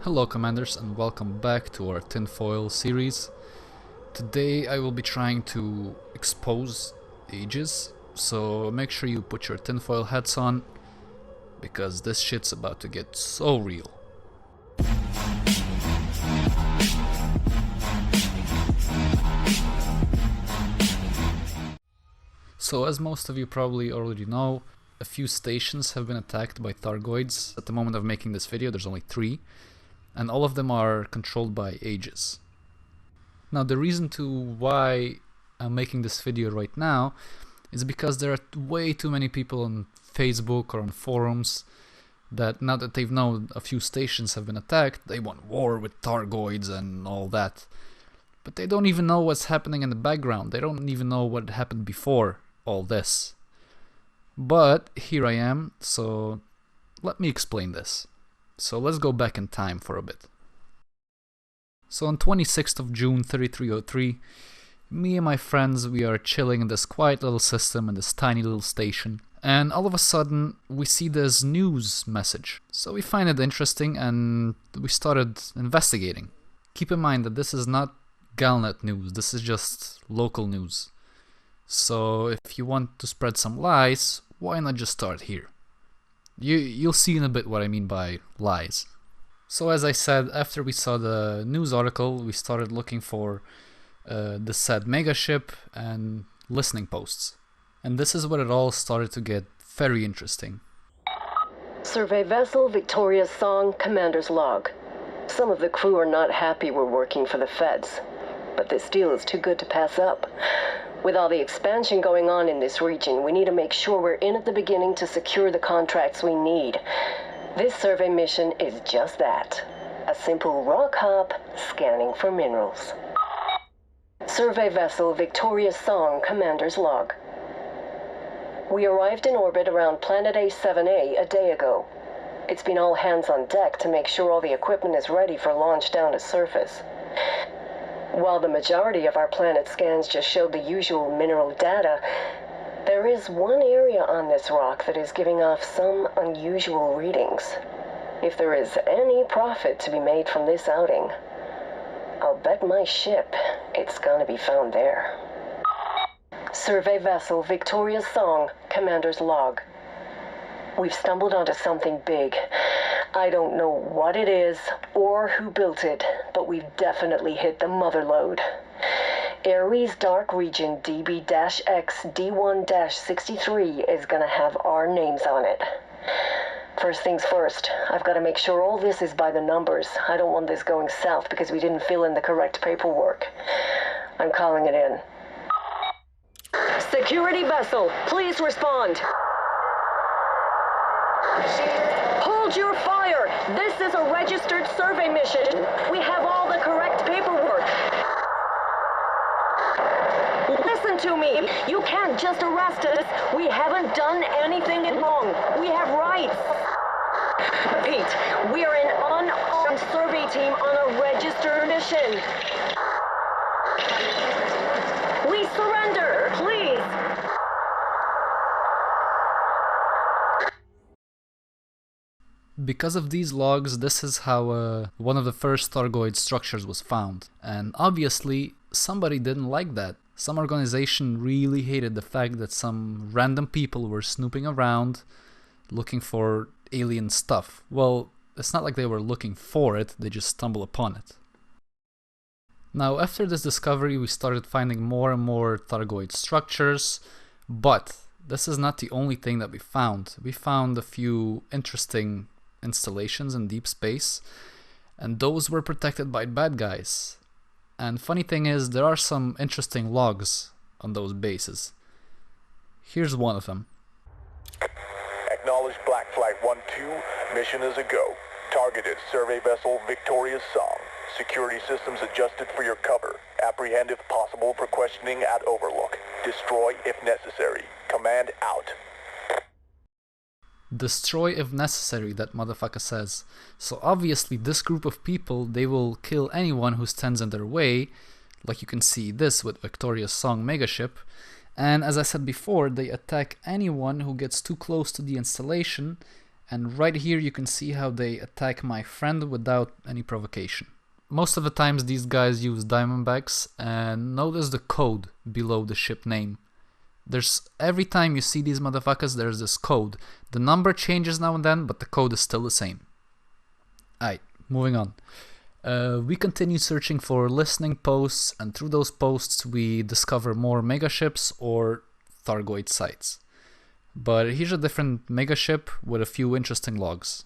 Hello Commanders and welcome back to our tinfoil series. Today I will be trying to expose Aegis, so make sure you put your tinfoil hats on because this shit's about to get so real. So as most of you probably already know, a few stations have been attacked by Thargoids. At the moment of making this video there's only 3, and all of them are controlled by Aegis. Now the reason to why I'm making this video right now is because there are way too many people on Facebook or on forums that now that they've known a few stations have been attacked, they want war with Thargoids and all that. But they don't even know what's happening in the background. They don't even know what happened before all this. But here I am, so let me explain this. So let's go back in time for a bit. So on 26th of June 3303, me and my friends, we are chilling in this quiet little system in this tiny little station, and all of a sudden we see this news message. So we find it interesting and we started investigating. Keep in mind that this is not Galnet news, this is just local news. So if you want to spread some lies, why not just start here? You'll see in a bit what I mean by lies. So as I said, after we saw the news article, we started looking for the said megaship and listening posts. And this is where it all started to get very interesting. Survey vessel Victoria's Song, Commander's log. Some of the crew are not happy we're working for the feds, but this deal is too good to pass up. With all the expansion going on in this region, we need to make sure we're in at the beginning to secure the contracts we need. This survey mission is just that. A simple rock hop scanning for minerals. Survey vessel Victoria's Song, Commander's log. We arrived in orbit around Pleiades 7A a day ago. It's been all hands on deck to make sure all the equipment is ready for launch down to surface. While the majority of our planet scans just showed the usual mineral data, there is one area on this rock that is giving off some unusual readings. If there is any profit to be made from this outing, I'll bet my ship it's gonna be found there. Survey vessel Victoria's Song, Commander's log. We've stumbled onto something big. I don't know what it is or who built it, but we've definitely hit the mother lode. Ares Dark Region DB-X D1-63 is gonna have our names on it. First things first, I've got to make sure all this is by the numbers. I don't want this going south because we didn't fill in the correct paperwork. I'm calling it in. Security vessel, please respond. Hold your fire! This is a registered survey mission. We have all the correct paperwork. Listen to me. You can't just arrest us. We haven't done anything wrong. We have rights. Pete, we're an unarmed survey team on a registered mission. We surrender, please. Because of these logs, this is how one of the first Thargoid structures was found. And obviously, somebody didn't like that. Some organization really hated the fact that some random people were snooping around looking for alien stuff. Well, it's not like they were looking for it, they just stumbled upon it. Now, after this discovery, we started finding more and more Thargoid structures, but this is not the only thing that we found. We found a few interesting installations in deep space, and those were protected by bad guys. And funny thing is, there are some interesting logs on those bases. Here's one of them. Acknowledge Black Flight 1-2, mission is a go. Targeted survey vessel Victoria's Song. Security systems adjusted for your cover. Apprehend if possible for questioning at Overlook. Destroy if necessary. Command out. Destroy if necessary, that motherfucker says. So obviously this group of people, they will kill anyone who stands in their way, like you can see this with Victoria's Song megaship, and as I said before, they attack anyone who gets too close to the installation And right here you can see how they attack my friend without any provocation. Most of the times these guys use Diamondbacks, and notice the code below the ship name. Every time you see these motherfuckers, there's this code. The number changes now and then, but the code is still the same. Alright, moving on. We continue searching for listening posts, and through those posts we discover more megaships or Thargoid sites. But here's a different megaship with a few interesting logs.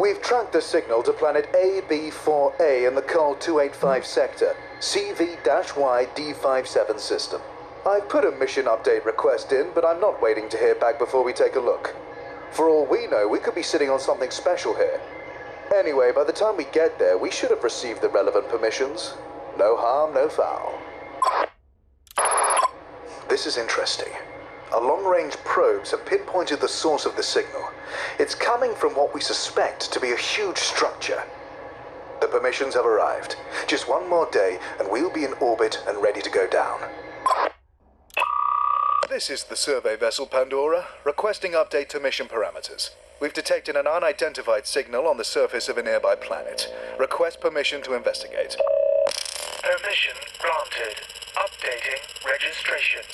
We've tracked the signal to planet AB4A in the Cold 285 sector, CV-Y D57 system. I've put a mission update request in, but I'm not waiting to hear back before we take a look. For all we know, we could be sitting on something special here. Anyway, by the time we get there, we should have received the relevant permissions. No harm, no foul. This is interesting. Our long-range probes have pinpointed the source of the signal. It's coming from what we suspect to be a huge structure. The permissions have arrived. Just one more day, and we'll be in orbit and ready to go down. This is the survey vessel Pandora, requesting update to mission parameters. We've detected an unidentified signal on the surface of a nearby planet. Request permission to investigate. Permission granted. Updating registration.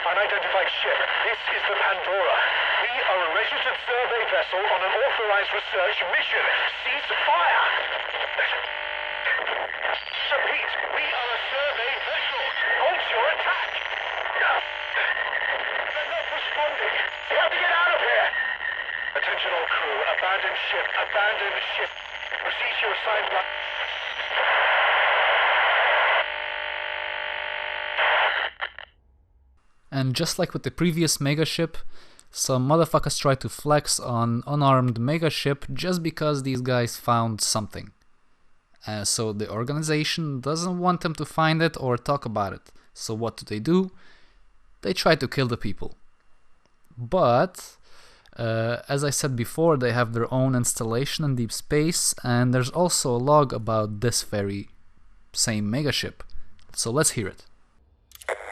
Unidentified ship. This is the Pandora. We are a registered survey vessel on an authorized research mission. Cease fire! Repeat, we are a survey vessel. Halt your attack! They're not responding. We have to get out of here! Attention all crew. Abandon ship. Abandon ship. Proceed to your assigned line. And just like with the previous megaship, some motherfuckers try to flex on unarmed megaship just because these guys found something. So the organization doesn't want them to find it or talk about it. So what do? They try to kill the people. But, as I said before, they have their own installation in deep space, and there's also a log about this very same megaship. So let's hear it.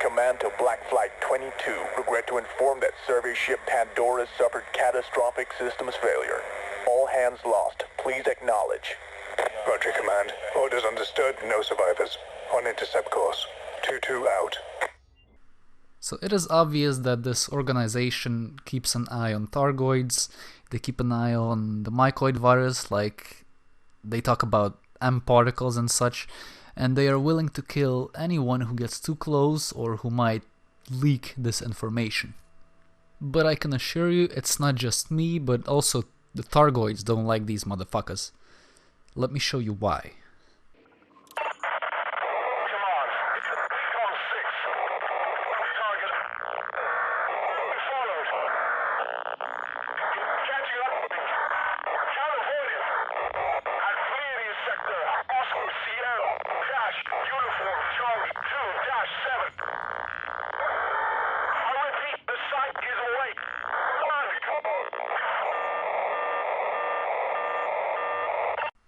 Command to Black Flight 22. Regret to inform that survey ship Pandora suffered catastrophic systems failure. All hands lost. Please acknowledge. Roger, Command. Orders understood. No survivors. On intercept course. 2-2 out. So it is obvious that this organization keeps an eye on Thargoids. They keep an eye on the mycoid virus, like they talk about M particles and such. And they are willing to kill anyone who gets too close or who might leak this information. But I can assure you, it's not just me, but also the Thargoids don't like these motherfuckers. Let me show you why.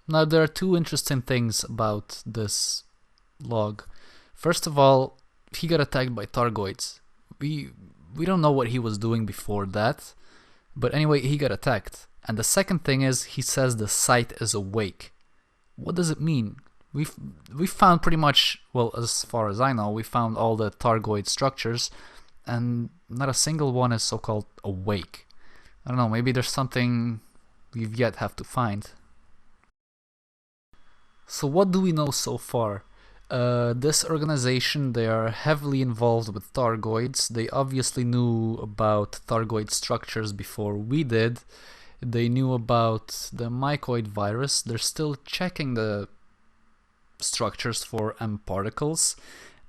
Now there are two interesting things about this log. First of all, he got attacked by Thargoids. We don't know what he was doing before that, but anyway, he got attacked. And the second thing is, he says the site is awake. What does it mean? We found pretty much, well, as far as I know, we found all the Thargoid structures, and not a single one is so-called awake. I don't know, maybe there's something we've yet have to find. So what do we know so far? This organization, they are heavily involved with Thargoids. They obviously knew about Thargoid structures before we did. They knew about the mycoid virus. They're still checking the structures for M particles.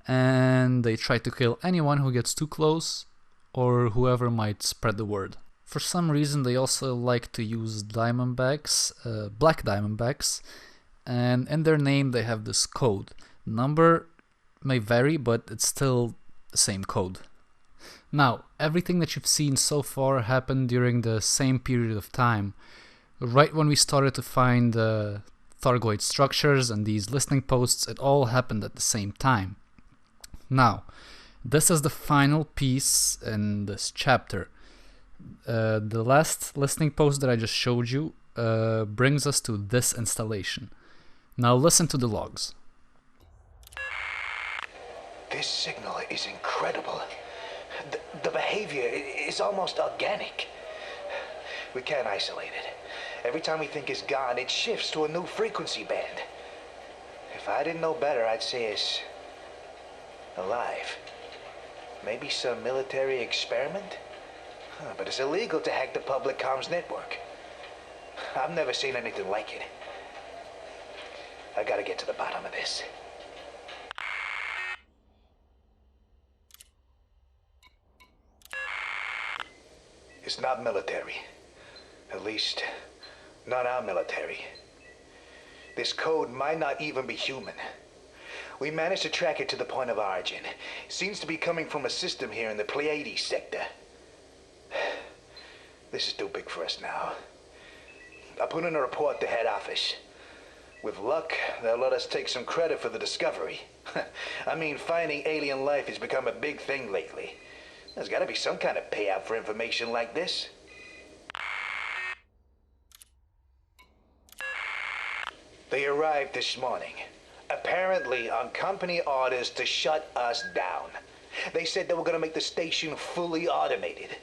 And they try to kill anyone who gets too close or whoever might spread the word. For some reason, they also like to use Diamondbacks, black Diamondbacks. And in their name they have this code. Number may vary, but it's still the same code. Now, everything that you've seen so far happened during the same period of time. Right when we started to find Thargoid structures and these listening posts, it all happened at the same time. Now, This is the final piece in this chapter. The last listening post that I just showed you brings us to this installation. Now listen to the logs. This signal is incredible. The behavior is almost organic. We can't isolate it. Every time we think it's gone, it shifts to a new frequency band. If I didn't know better, I'd say it's alive. Maybe some military experiment? But it's illegal to hack the public comms network. I've never seen anything like it. I gotta get to the bottom of this. It's not military. At least, not our military. This code might not even be human. We managed to track it to the point of origin. It seems to be coming from a system here in the Pleiades Sector. This is too big for us now. I put in a report to head office. With luck, they'll let us take some credit for the discovery. I mean, finding alien life has become a big thing lately. There's gotta be some kind of payout for information like this. They arrived this morning, apparently on company orders to shut us down. They said they were gonna make the station fully automated.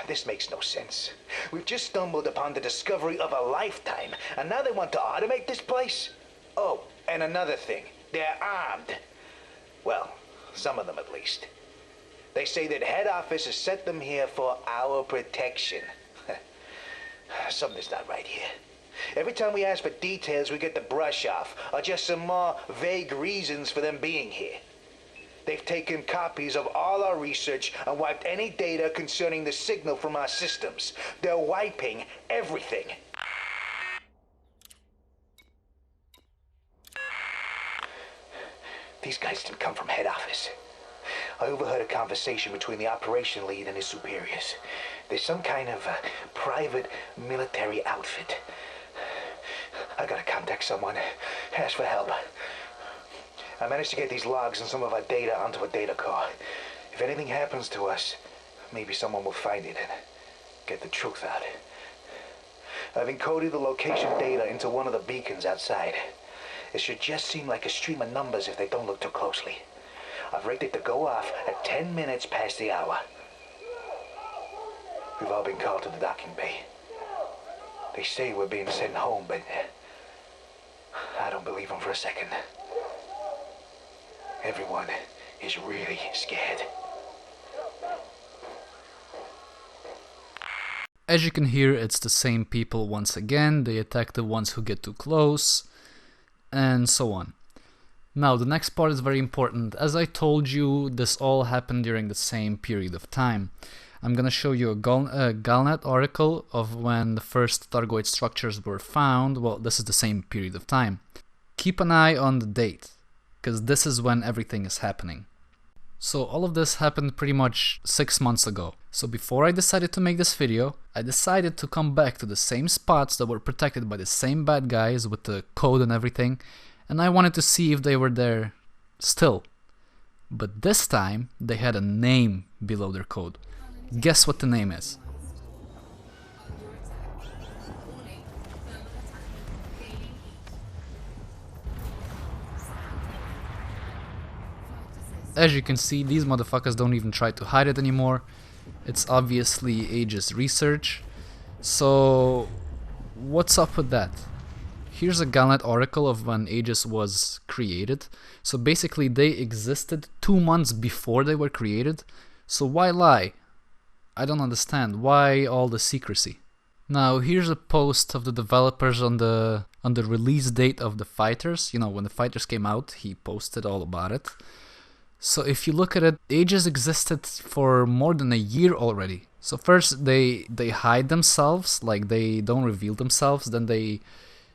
This makes no sense. We've just stumbled upon the discovery of a lifetime, and now they want to automate this place? Oh, and another thing, they're armed. Well, some of them at least. They say that head office has set them here for our protection. Something's not right here. Every time we ask for details, we get the brush off, or just some more vague reasons for them being here. They've taken copies of all our research and wiped any data concerning the signal from our systems. They're wiping everything. These guys didn't come from head office. I overheard a conversation between the operation lead and his superiors. There's some kind of private military outfit. I gotta contact someone, ask for help. I managed to get these logs and some of our data onto a data core. If anything happens to us, maybe someone will find it and get the truth out. I've encoded the location data into one of the beacons outside. It should just seem like a stream of numbers if they don't look too closely. I've rigged it to go off at 10 minutes past the hour. We've all been called to the docking bay. They say we're being sent home, but I don't believe them for a second. Everyone is really scared. As you can hear, it's the same people once again. They attack the ones who get too close, and so on. Now, the next part is very important. As I told you, this all happened during the same period of time. I'm gonna show you a Galnet article of when the first Thargoid structures were found. Well, this is the same period of time. Keep an eye on the date, because this is when everything is happening. So all of this happened pretty much 6 months ago. So before I decided to make this video, I decided to come back to the same spots that were protected by the same bad guys with the code and everything, and I wanted to see if they were there still. But this time, they had a name below their code. Guess what the name is? As you can see, these motherfuckers don't even try to hide it anymore. It's obviously Aegis research. So, what's up with that? Here's a Galnet article of when Aegis was created. So basically they existed 2 months before they were created. So why lie? I don't understand. Why all the secrecy? Now here's a post of the developers on the release date of the fighters. You know, when the fighters came out, he posted all about it. So if you look at it, Aegis existed for more than a year already. So first they hide themselves, like they don't reveal themselves, then they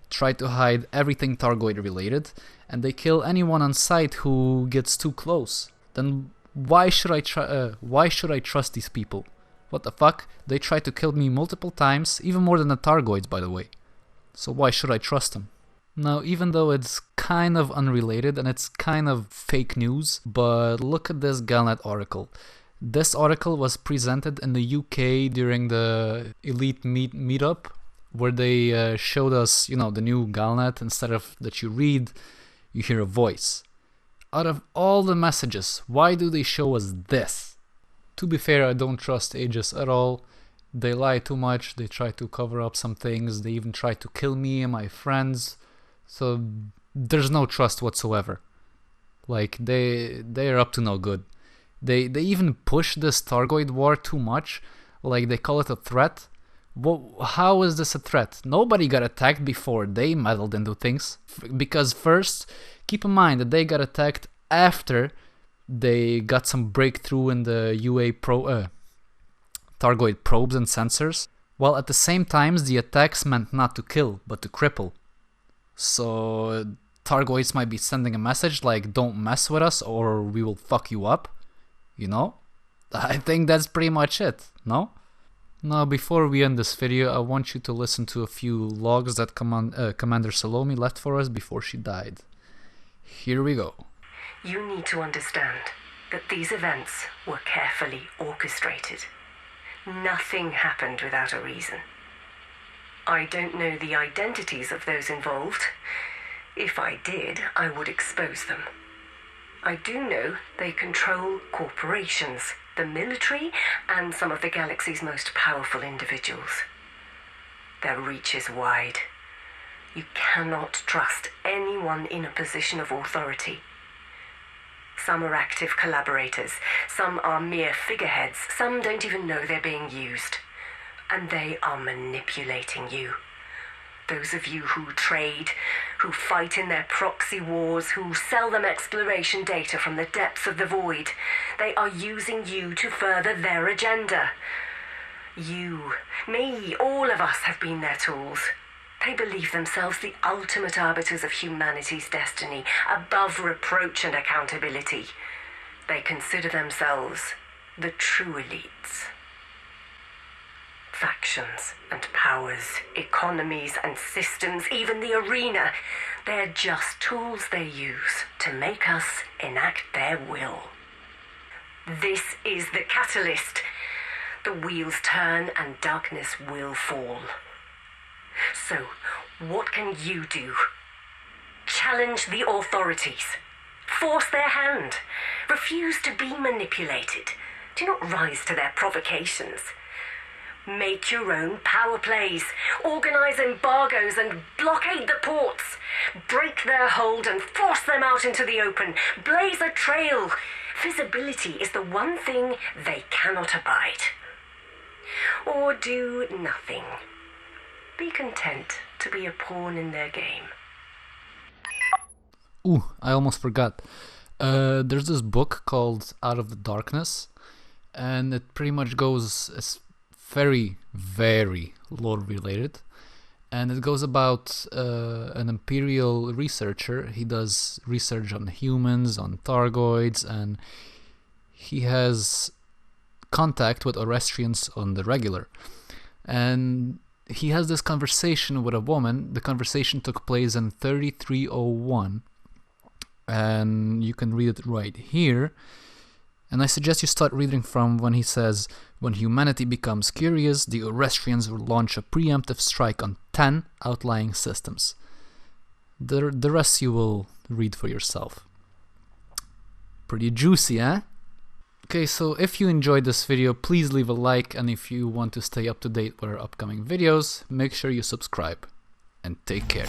try to hide everything Thargoid related, and they kill anyone on site who gets too close. Then why should I trust these people? What the fuck? They tried to kill me multiple times, even more than the Thargoids, by the way. So why should I trust them? Now, even though it's kind of unrelated and it's kind of fake news, but look at this Galnet article. This article was presented in the UK during the Elite meetup, where they showed us, you know, the new Galnet. Instead of that you read, you hear a voice. Out of all the messages, why do they show us this? To be fair, I don't trust Aegis at all. They lie too much, they try to cover up some things, they even try to kill me and my friends. So there's no trust whatsoever. Like, they're up to no good. They even push this Thargoid war too much. Like, they call it a threat. Well, how is this a threat? Nobody got attacked before they meddled into things. Because first, keep in mind that they got attacked after they got some breakthrough in the Thargoid probes and sensors. While at the same time, the attacks meant not to kill, but to cripple. So Thargoids might be sending a message like, don't mess with us or we will fuck you up. You know? I think that's pretty much it, no? Now, before we end this video, I want you to listen to a few logs that Commander Salome left for us before she died. Here we go. You need to understand that these events were carefully orchestrated. Nothing happened without a reason. I don't know the identities of those involved. If I did, I would expose them. I do know they control corporations, the military, and some of the galaxy's most powerful individuals. Their reach is wide. You cannot trust anyone in a position of authority. Some are active collaborators, some are mere figureheads, some don't even know they're being used. And they are manipulating you. Those of you who trade, who fight in their proxy wars, who sell them exploration data from the depths of the void, they are using you to further their agenda. You, me, all of us have been their tools. They believe themselves the ultimate arbiters of humanity's destiny, above reproach and accountability. They consider themselves the true elites. Factions and powers, economies and systems, even the arena, they're just tools they use to make us enact their will. This is the catalyst. The wheels turn and darkness will fall. So, what can you do? Challenge the authorities. Force their hand. Refuse to be manipulated. Do not rise to their provocations. Make your own power plays. Organize embargoes and blockade the ports. Break their hold and force them out into the open. Blaze a trail. Visibility is the one thing they cannot abide. Or do nothing. Be content to be a pawn in their game. Ooh, I almost forgot. There's this book called Out of the Darkness, and it pretty much goes... It's very, very lore related. And it goes about an Imperial researcher. He does research on humans, on Thargoids, and he has contact with Orestrians on the regular. And he has this conversation with a woman. The conversation took place in 3301, and you can read it right here. And I suggest you start reading from when he says, when humanity becomes curious, the Orestrians will launch a preemptive strike on 10 outlying systems. The rest you will read for yourself. Pretty juicy, eh? Okay, so if you enjoyed this video, please leave a like, and if you want to stay up to date with our upcoming videos, make sure you subscribe. And take care.